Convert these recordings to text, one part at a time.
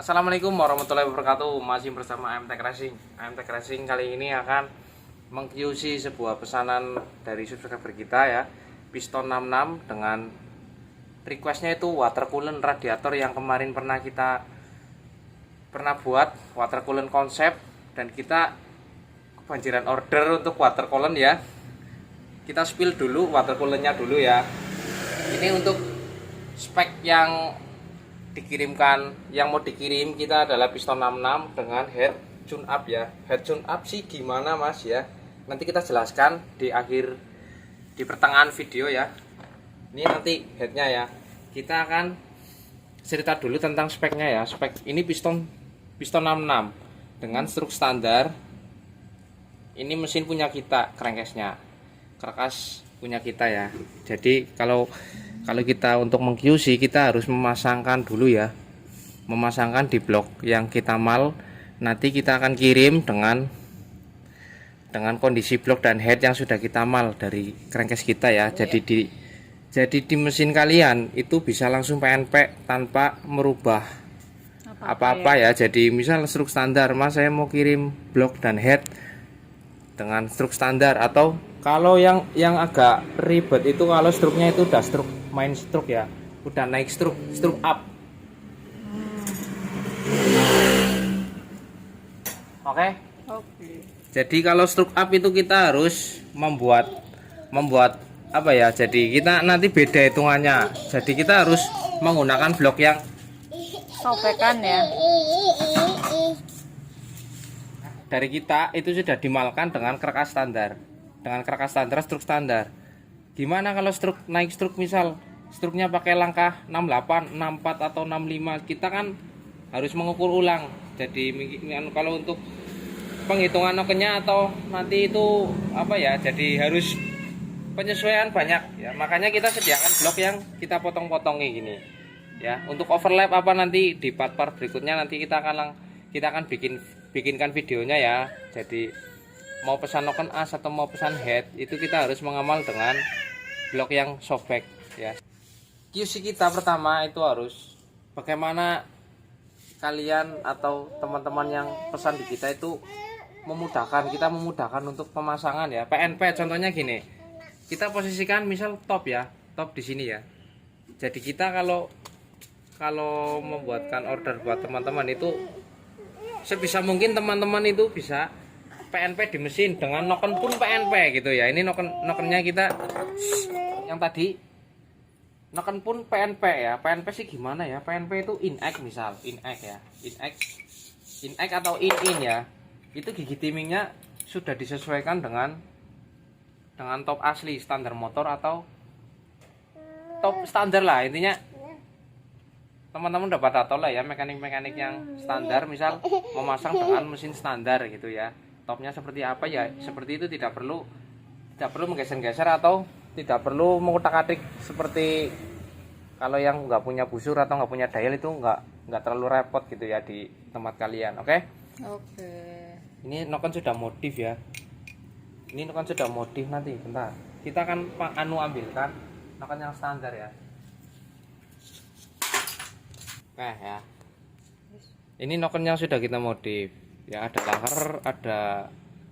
Assalamualaikum warahmatullahi wabarakatuh. Masih bersama AMTech Racing. AMTech Racing kali ini akan meng-QC sebuah pesanan dari subscriber kita ya, piston 66 dengan requestnya itu water coolant radiator yang kemarin kita buat water coolant konsep, dan kita kebanjiran order untuk water coolant ya. Kita spill dulu water coolantnya dulu ya. Ini untuk spek yang mau dikirim kita adalah piston 66 dengan head tune up ya. Head tune up sih gimana Mas ya, nanti kita jelaskan di pertengahan video ya. Ini nanti headnya ya, kita akan cerita dulu tentang speknya ya. Spek ini piston 66 dengan struk standar. Ini mesin punya kita, crankcase-nya karkas punya kita ya. Jadi kalau kita untuk meng-QC kita harus memasangkan dulu ya, memasangkan di blok yang kita mal. Nanti kita akan kirim dengan kondisi blok dan head yang sudah kita mal dari crankcase kita ya. Jadi di mesin kalian itu bisa langsung PNP tanpa merubah apa-apa ya. Jadi misal struk standar, Mas saya mau kirim blok dan head dengan struk standar, atau kalau yang agak ribet itu kalau struknya itu udah struk main struk ya, udah naik struk up. Oke. Jadi kalau struk up itu kita harus membuat apa ya, jadi kita nanti beda hitungannya. Jadi kita harus menggunakan blok yang sobekan ya. Dari kita itu sudah dimalkan dengan karkas standar. Dengan karkas standar, struk standar. Gimana kalau naik struk, misal struknya pakai langkah 68, 64 atau 65, kita kan harus mengukur ulang. Jadi kalau untuk penghitungan nokennya atau nanti itu apa ya, jadi harus penyesuaian banyak ya. Makanya kita sediakan blok yang kita potong-potong kayak gini ya. Untuk overlap apa nanti di part-part berikutnya nanti kita akan bikinkan videonya ya. Jadi mau pesan noken as atau mau pesan head itu kita harus mengamal dengan blok yang sobek ya. QC kita pertama itu harus bagaimana kalian atau teman-teman yang pesan di kita itu kita memudahkan untuk pemasangan ya. PNP contohnya gini, kita posisikan misal top ya, top di sini ya. Jadi kita kalau membuatkan order buat teman-teman itu sebisa mungkin teman-teman itu bisa PNP di mesin dengan noken pun PNP gitu ya. Ini nokennya kita yang tadi noken pun PNP ya. PNP sih gimana ya, PNP itu in-egg misal, in-egg ya, in-egg atau in ya. Itu gigi timingnya sudah disesuaikan dengan top asli standar motor atau top standar lah. Intinya teman-teman dapat tahu lah ya, mekanik yang standar misal memasang dengan mesin standar gitu ya. Topnya seperti apa ya, seperti itu, tidak perlu menggeser-geser atau tidak perlu mengutak-atik seperti kalau yang nggak punya busur atau nggak punya dial, itu nggak terlalu repot gitu ya di tempat kalian. Oke. Ini noken sudah modif ya, ini noken sudah modif. Nanti bentar kita akan ambilkan noken yang standar ya. Nah ya, ini noken yang sudah kita modif ya, ada lahar, ada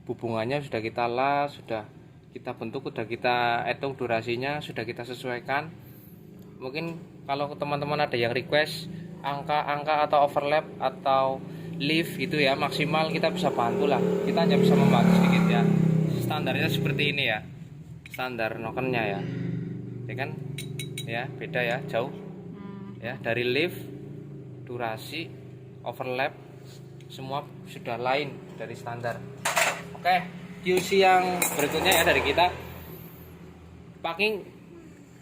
hubungannya sudah kita las, sudah kita bentuk, sudah kita hitung durasinya, sudah kita sesuaikan. Mungkin kalau teman-teman ada yang request angka atau overlap atau lift gitu ya, maksimal kita bisa bantu lah, kita hanya bisa membantu sedikit ya. Standarnya seperti ini ya, standar nokennya ya, ya kan ya, beda ya, jauh ya dari lift, durasi, overlap, semua sudah lain dari standar. Oke, QC yang berikutnya ya dari kita, packing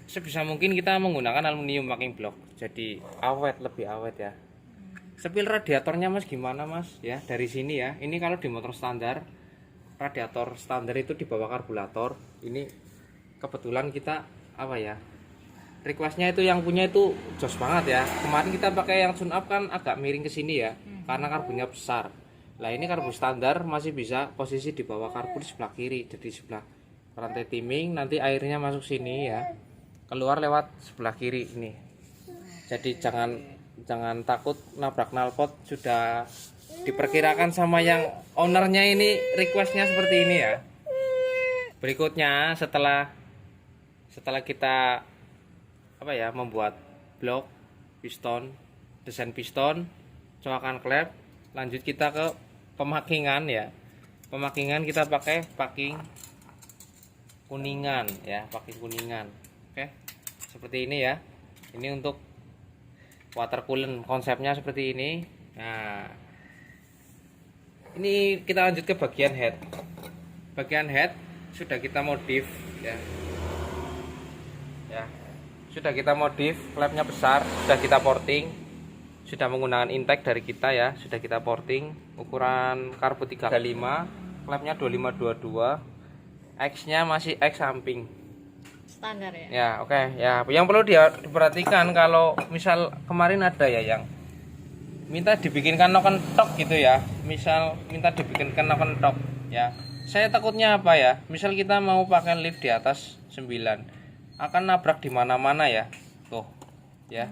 sebisa mungkin kita menggunakan aluminium packing block, jadi lebih awet ya. Sepil radiatornya Mas gimana Mas ya, dari sini ya. Ini kalau di motor standar, radiator standar itu di bawah karburator. Ini kebetulan kita apa ya, requestnya itu yang punya itu jos banget ya. Kemarin kita pakai yang tune up kan agak miring ke sini ya, karena karbonnya besar. Lah ini karbu standar masih bisa posisi di bawah karbu di sebelah kiri, jadi sebelah rantai timing. Nanti airnya masuk sini ya, keluar lewat sebelah kiri ini. Jadi jangan takut nabrak knalpot. Sudah diperkirakan sama yang ownernya, ini requestnya seperti ini ya. Berikutnya setelah kita membuat blok piston, desain piston, coakan klep, lanjut kita ke pemakingan ya. Pemakingan kita pakai packing kuningan ya, packing kuningan. Oke, seperti ini ya. Ini untuk water coolant, konsepnya seperti ini. Nah, ini kita lanjut ke bagian head. Bagian head sudah kita modif ya. Sudah kita modif, klepnya besar, sudah kita porting, sudah menggunakan intake dari kita ya, sudah kita porting, ukuran karbu 335, klepnya 2522, X-nya masih X samping. Standar ya. Ya, oke. Ya, yang perlu diperhatikan kalau misal kemarin ada ya yang minta dibikinkan knock and talk gitu ya. Misal minta dibikinkan knock and talk ya. Saya takutnya apa ya? Misal kita mau pakai lift di atas 9, akan nabrak di mana-mana ya. Tuh. Ya.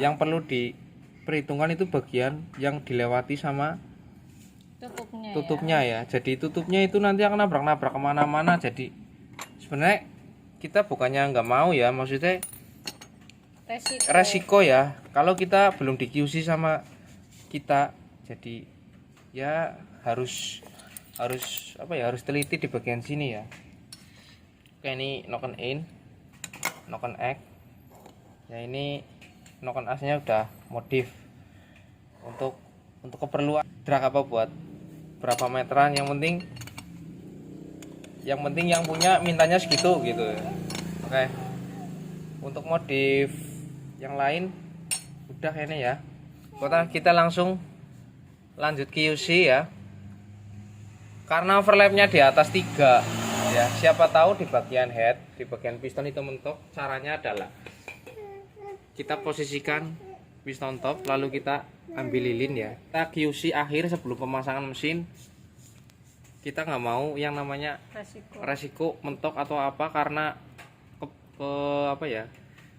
Yang perlu diperhitungkan itu bagian yang dilewati sama tutupnya ya. Jadi tutupnya itu nanti akan nabrak-nabrak kemana-mana. Jadi sebenarnya kita bukannya nggak mau ya, maksudnya resiko ya. Kalau kita belum di QC sama kita, jadi ya harus teliti di bagian sini ya. Oke, ini knock and in, knock and egg. Ya, ini knock and as-nya udah modif untuk keperluan drag apa buat berapa meteran, yang penting yang punya mintanya segitu gitu. Oke, untuk modif yang lain udah ini ya. Kita langsung lanjut QC ya, karena overlapnya di atas 3 ya. Siapa tahu di bagian head, di bagian piston itu mentok. Caranya adalah kita posisikan piston top, lalu kita ambil lilin ya. Kita QC akhir sebelum pemasangan mesin. Kita nggak mau yang namanya resiko mentok atau apa, karena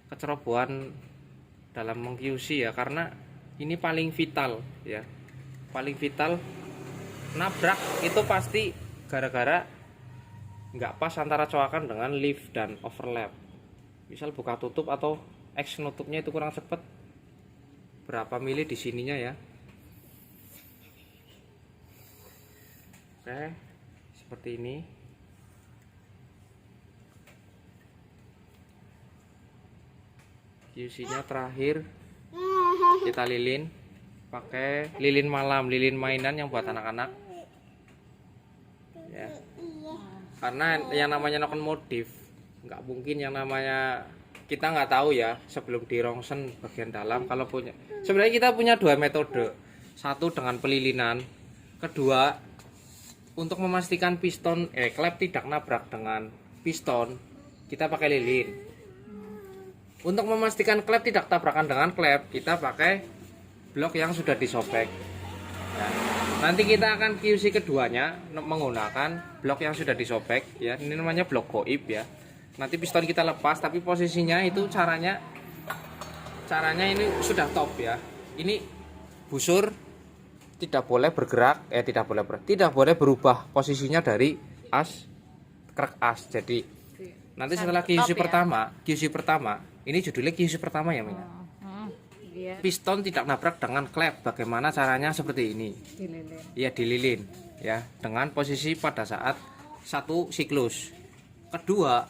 kecerobohan dalam meng-QC ya, karena ini paling vital ya. Paling vital, nabrak itu pasti gara-gara nggak pas antara coakan dengan lift dan overlap. Misal buka tutup atau X nutupnya itu kurang cepet, berapa mili di sininya ya. Oke, seperti ini. QC-nya terakhir kita lilin pakai lilin malam, lilin mainan yang buat anak-anak ya. Karena yang namanya noken modif nggak mungkin yang namanya kita nggak tahu ya sebelum di rongsen bagian dalam. Kalau punya, sebenarnya kita punya 2 metode. Satu dengan pelilinan, kedua untuk memastikan piston klep tidak nabrak dengan piston, kita pakai lilin. Untuk memastikan klep tidak tabrakan dengan klep, kita pakai blok yang sudah disobek. Nah, nanti kita akan QC keduanya menggunakan blok yang sudah disobek ya. Ini namanya blok goib ya. Nanti piston kita lepas, tapi posisinya itu caranya ini sudah top ya. Ini busur tidak boleh bergerak, tidak boleh berubah posisinya dari krek as. Jadi nanti setelah QC pertama, ini judulnya QC pertama ya, Mia. Iya. Piston tidak nabrak dengan klep. Bagaimana caranya? Seperti ini. Dililin. Ya, dililin ya, dengan posisi pada saat 1 siklus. Kedua,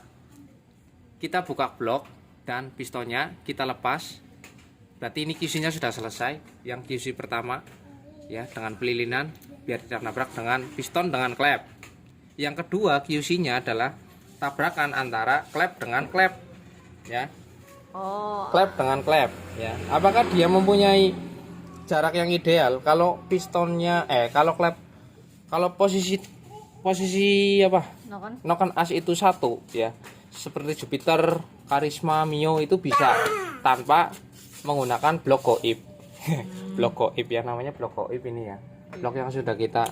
kita buka blok dan pistonnya kita lepas. Berarti ini QC-nya sudah selesai. Yang QC pertama ya, dengan pelilinan biar tidak nabrak dengan piston dengan klep. Yang kedua, QC-nya adalah tabrakan antara klep dengan klep ya. Klep dengan klep ya. Apakah dia mempunyai jarak yang ideal? Kalau pistonnya kalau posisi noken as itu 1 ya. Seperti Jupiter, Karisma, Mio itu bisa tanpa menggunakan blok goib. Blok goib ya, namanya blok goib ini ya. Blok yang sudah kita,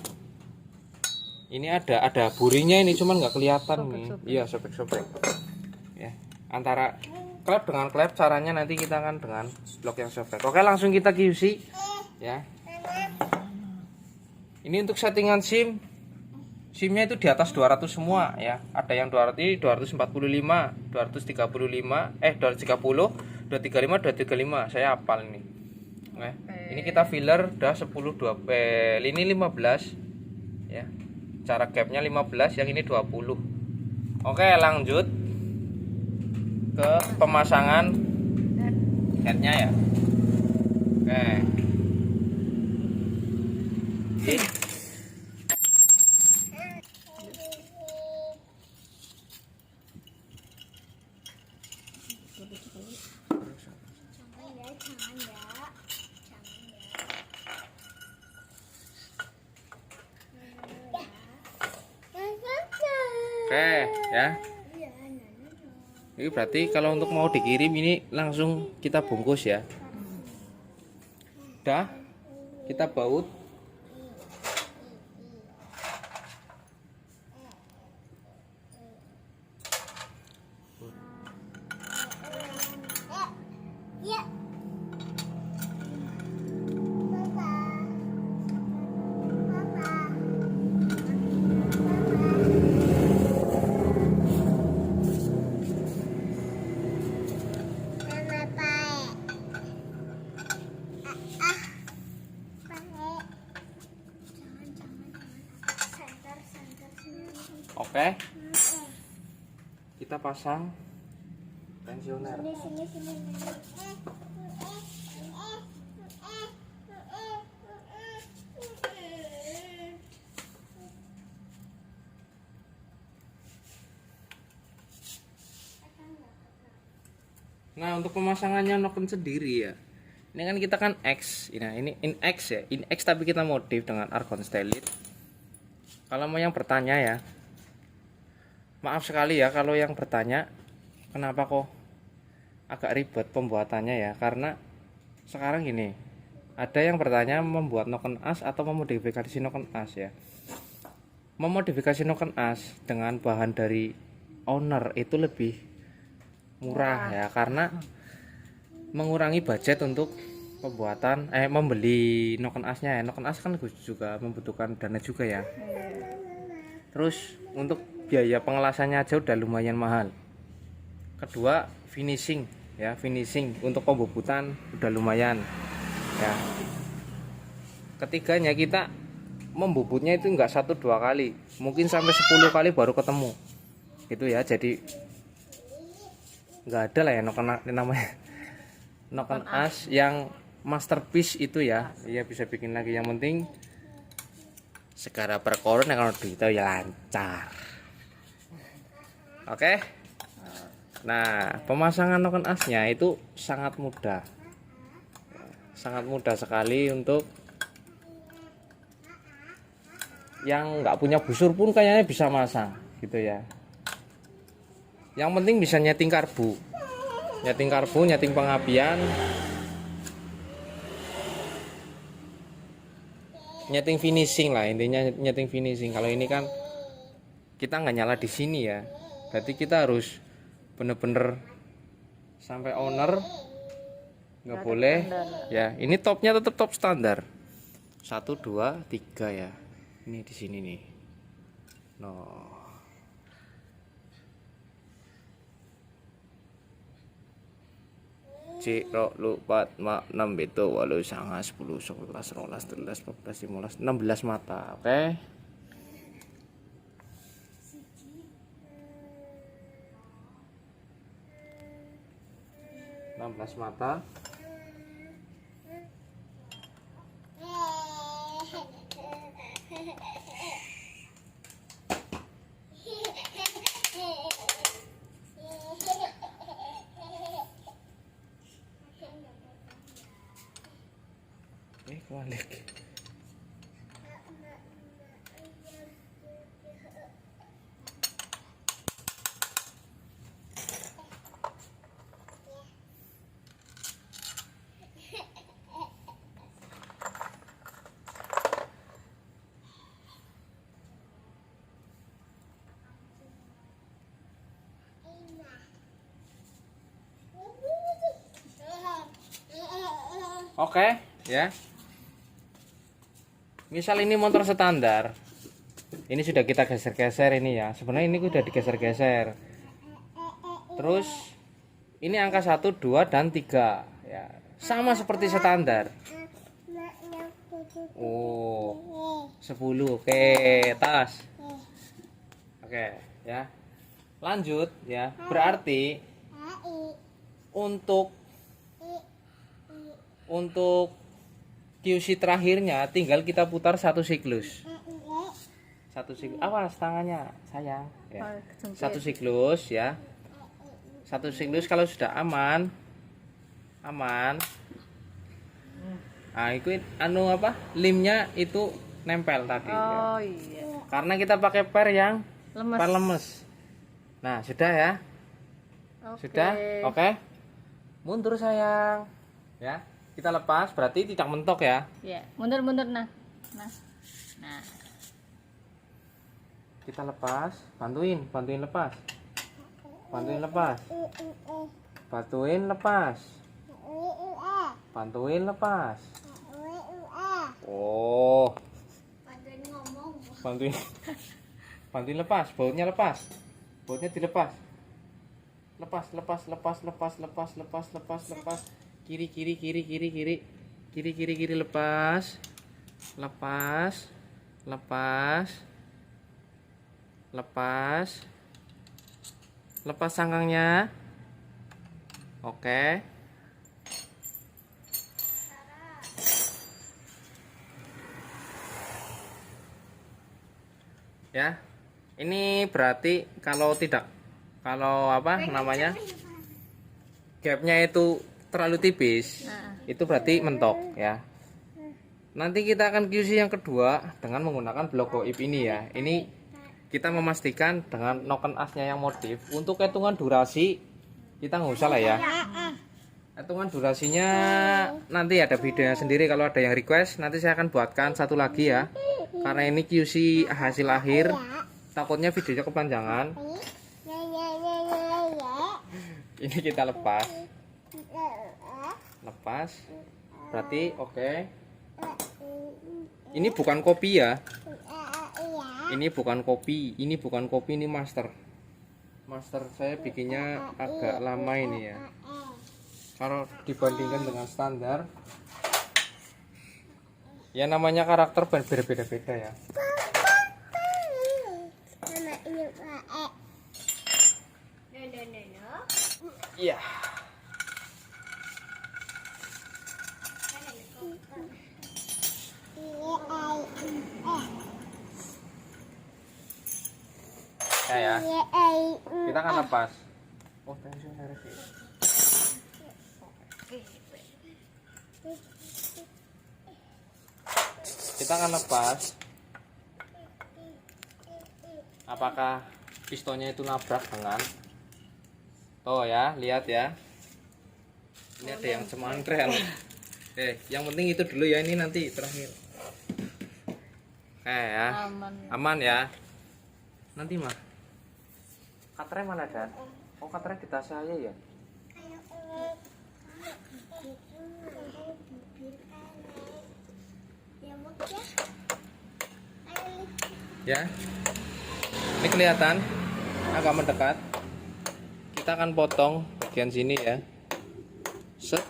ini ada burinya ini, cuman nggak kelihatan nih. Iya, sobek-sobek ya. Antara klep dengan klep, caranya nanti kita akan dengan blok yang softback. Oke, langsung kita QC ya. Ini untuk settingan SIM. SIM-nya itu di atas 200 semua ya. Ada yang 200, 245, 235, 230, 235, 235. Saya hafal ini. Oke. Ini kita filler udah 10 2 ini 15 ya. Cara gapnya 15, yang ini 20. Oke, lanjut ke pemasangan headnya ya. Oke. Oke ya. Ini berarti kalau untuk mau dikirim ini langsung kita bungkus ya. Udah, kita baut. Oke, kita pasang tensioner. Nah, untuk pemasangannya noken sendiri ya. Ini kan kita kan X, nah ini in X ya, in X tapi kita modif dengan argon stylit. Kalau mau yang bertanya ya, maaf sekali ya kalau yang bertanya kenapa kok agak ribet pembuatannya ya, karena sekarang gini, ada yang bertanya membuat noken as atau memodifikasi noken as ya. Memodifikasi noken as dengan bahan dari owner itu lebih murah ya, karena mengurangi budget untuk pembuatan membeli noken asnya ya. Noken as kan juga membutuhkan dana juga ya. Terus untuk biaya pengelasannya aja udah lumayan mahal. Kedua, finishing ya, finishing untuk pembobotan udah lumayan ya. Ketiganya, kita membobotnya itu enggak 1-2 kali, mungkin sampai 10 kali baru ketemu gitu ya. Jadi nggak ada lah ya noken namanya noken as yang masterpiece itu ya. Iya, bisa bikin lagi, yang penting segala perkara kalau gitu ya lancar. Oke. Nah, pemasangan noken asnya itu sangat mudah. Sangat mudah sekali untuk yang nggak punya busur pun kayaknya bisa masang gitu ya. Yang penting bisa nyeting karbu, nyeting pengapian, nyeting finishing lah, intinya nyeting finishing. Kalau ini kan kita nggak nyala di sini ya, berarti kita harus bener-bener sampai owner, nggak boleh ya. Ini topnya tetap top standar 1, 2, 3 ya. Ini di sini nih. No. C, ro, lu, pat, mak, 6, beto, walu, sanga, 10, 11, 12, 13, 14, 15, 16 mata. Oke. Okay. 16 mata. Balik. Oke, ya. Misal ini motor standar. Ini sudah kita geser-geser ini ya. Sebenarnya ini udah digeser-geser. Terus ini angka 1, 2 dan 3 ya. Sama seperti standar. Oh. 10. Oke, tas. Oke, ya. Lanjut ya. Berarti untuk QC terakhirnya tinggal kita putar satu siklus. Awas tangannya sayang ya. Satu siklus ya. Satu siklus kalau sudah aman. Nah, itu limnya itu nempel tadi ya. Iya. Karena kita pakai per yang Lemes. per lemes. Nah, sudah ya. Sudah? Oke. Mundur sayang. Ya. Kita lepas berarti tidak mentok ya. Iya, mundur nah. Nah. Kita lepas, bantuin lepas. Bantuin lepas. Oh. Bantuin lepas, bautnya lepas. Bautnya dilepas. Lepas. Kiri, lepas. Lepas sanggangnya. Oke. Ya. Ini berarti kalau gapnya itu terlalu tipis, itu berarti mentok ya. Nanti kita akan QC yang kedua dengan menggunakan blok goib ini ya. Ini kita memastikan dengan noken asnya yang modif. Untuk hitungan durasi kita nggak usah lah ya. Hitungan durasinya nanti ada videonya sendiri. Kalau ada yang request nanti saya akan buatkan satu lagi ya. Karena ini QC hasil akhir, takutnya videonya kepanjangan. Ini kita lepas berarti oke. Ini bukan kopi ya. Ini bukan kopi, ini master saya bikinnya agak lama ini ya. Kalau dibandingkan dengan standar ya, namanya karakter berbeda-beda ya. Iya. Ya. Kita akan lepas. Oh, tension harus. Kita akan lepas. Apakah pistonnya itu nabrak dengan? Oh ya, lihat ya. Ini ada yang cemantrel. Yang penting itu dulu ya, ini nanti terakhir. Ya. Aman ya. Nanti mah. Katre mana, Dan? Oh, katre di tas saya ya. Ya. Ini kelihatan agak mendekat. Kita akan potong bagian sini ya. Set.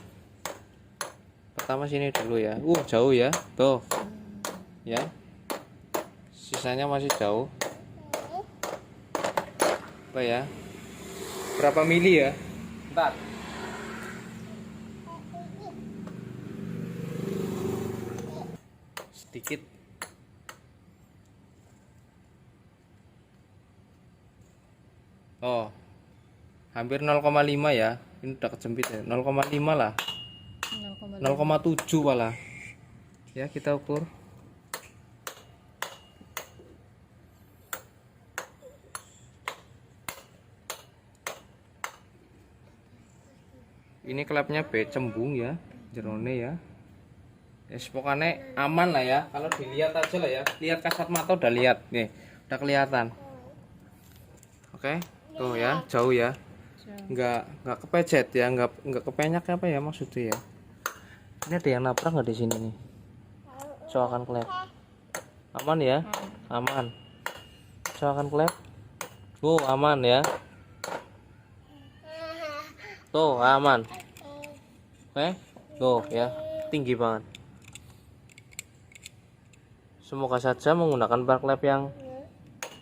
Pertama sini dulu ya. Jauh ya. Tuh. Ya. Sisanya masih jauh. Apa ya? Berapa mili ya? Bentar. Sedikit. Oh. Hampir 0,5 ya. Ini udah kejepit ya. 0,5 lah. 0,7 malah. Ya, kita ukur. Ini klepnya B cembung ya, jerone ya. Pokoknya aman lah ya. Kalau dilihat aja lah ya. Lihat kasat mata udah lihat nih, udah kelihatan. Oke, tuh ya, jauh ya. Nggak kepecet ya, nggak kepenyak apa ya maksudnya ya. Ini ada yang nabrak nggak di sini nih? Coakan klep. Aman ya? Aman. Coakan klep. Aman ya. Tuh, aman. Tuh ya, tinggi banget. Semoga saja menggunakan bar klep yang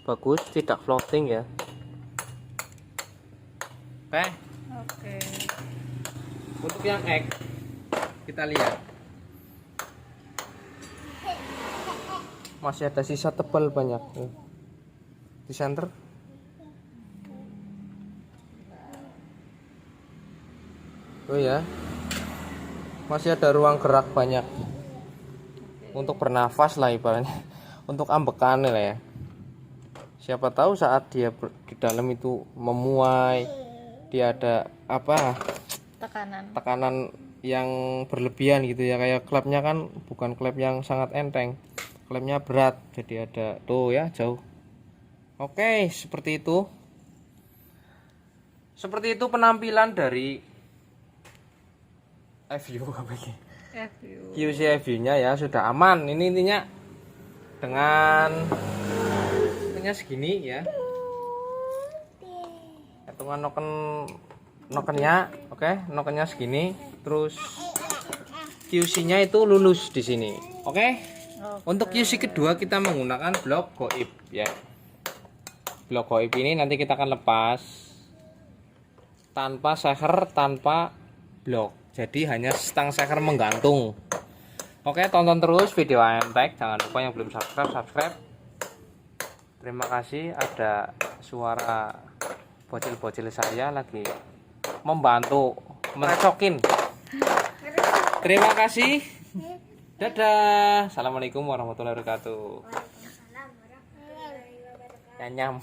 bagus, tidak floating ya. Oke. Untuk yang X kita lihat masih ada sisa tebal banyak di center. Oh ya, masih ada ruang gerak banyak untuk bernafas lah ibaratnya, untuk ambekan lah ya. Siapa tahu saat dia di dalam itu memuai, dia ada tekanan yang berlebihan gitu ya, kayak klepnya kan bukan klep yang sangat enteng, klepnya berat, jadi ada tuh ya jauh. Oke, seperti itu penampilan dari FU QC FU-nya ya, sudah aman. Ini intinya dengan segini ya, hitungan nokennya, oke, nokennya segini, terus QC-nya itu lulus di sini, oke. Untuk QC kedua kita menggunakan blok goib ya. Blok goib ini nanti kita akan lepas tanpa seher, tanpa blok, jadi hanya stang seher menggantung. Oke, tonton terus video Entek, jangan lupa yang belum subscribe. Terima kasih, ada suara bocil-bocil saya lagi membantu merecokin. Terima kasih. Dadah. Assalamualaikum warahmatullahi wabarakatuh. Nyam.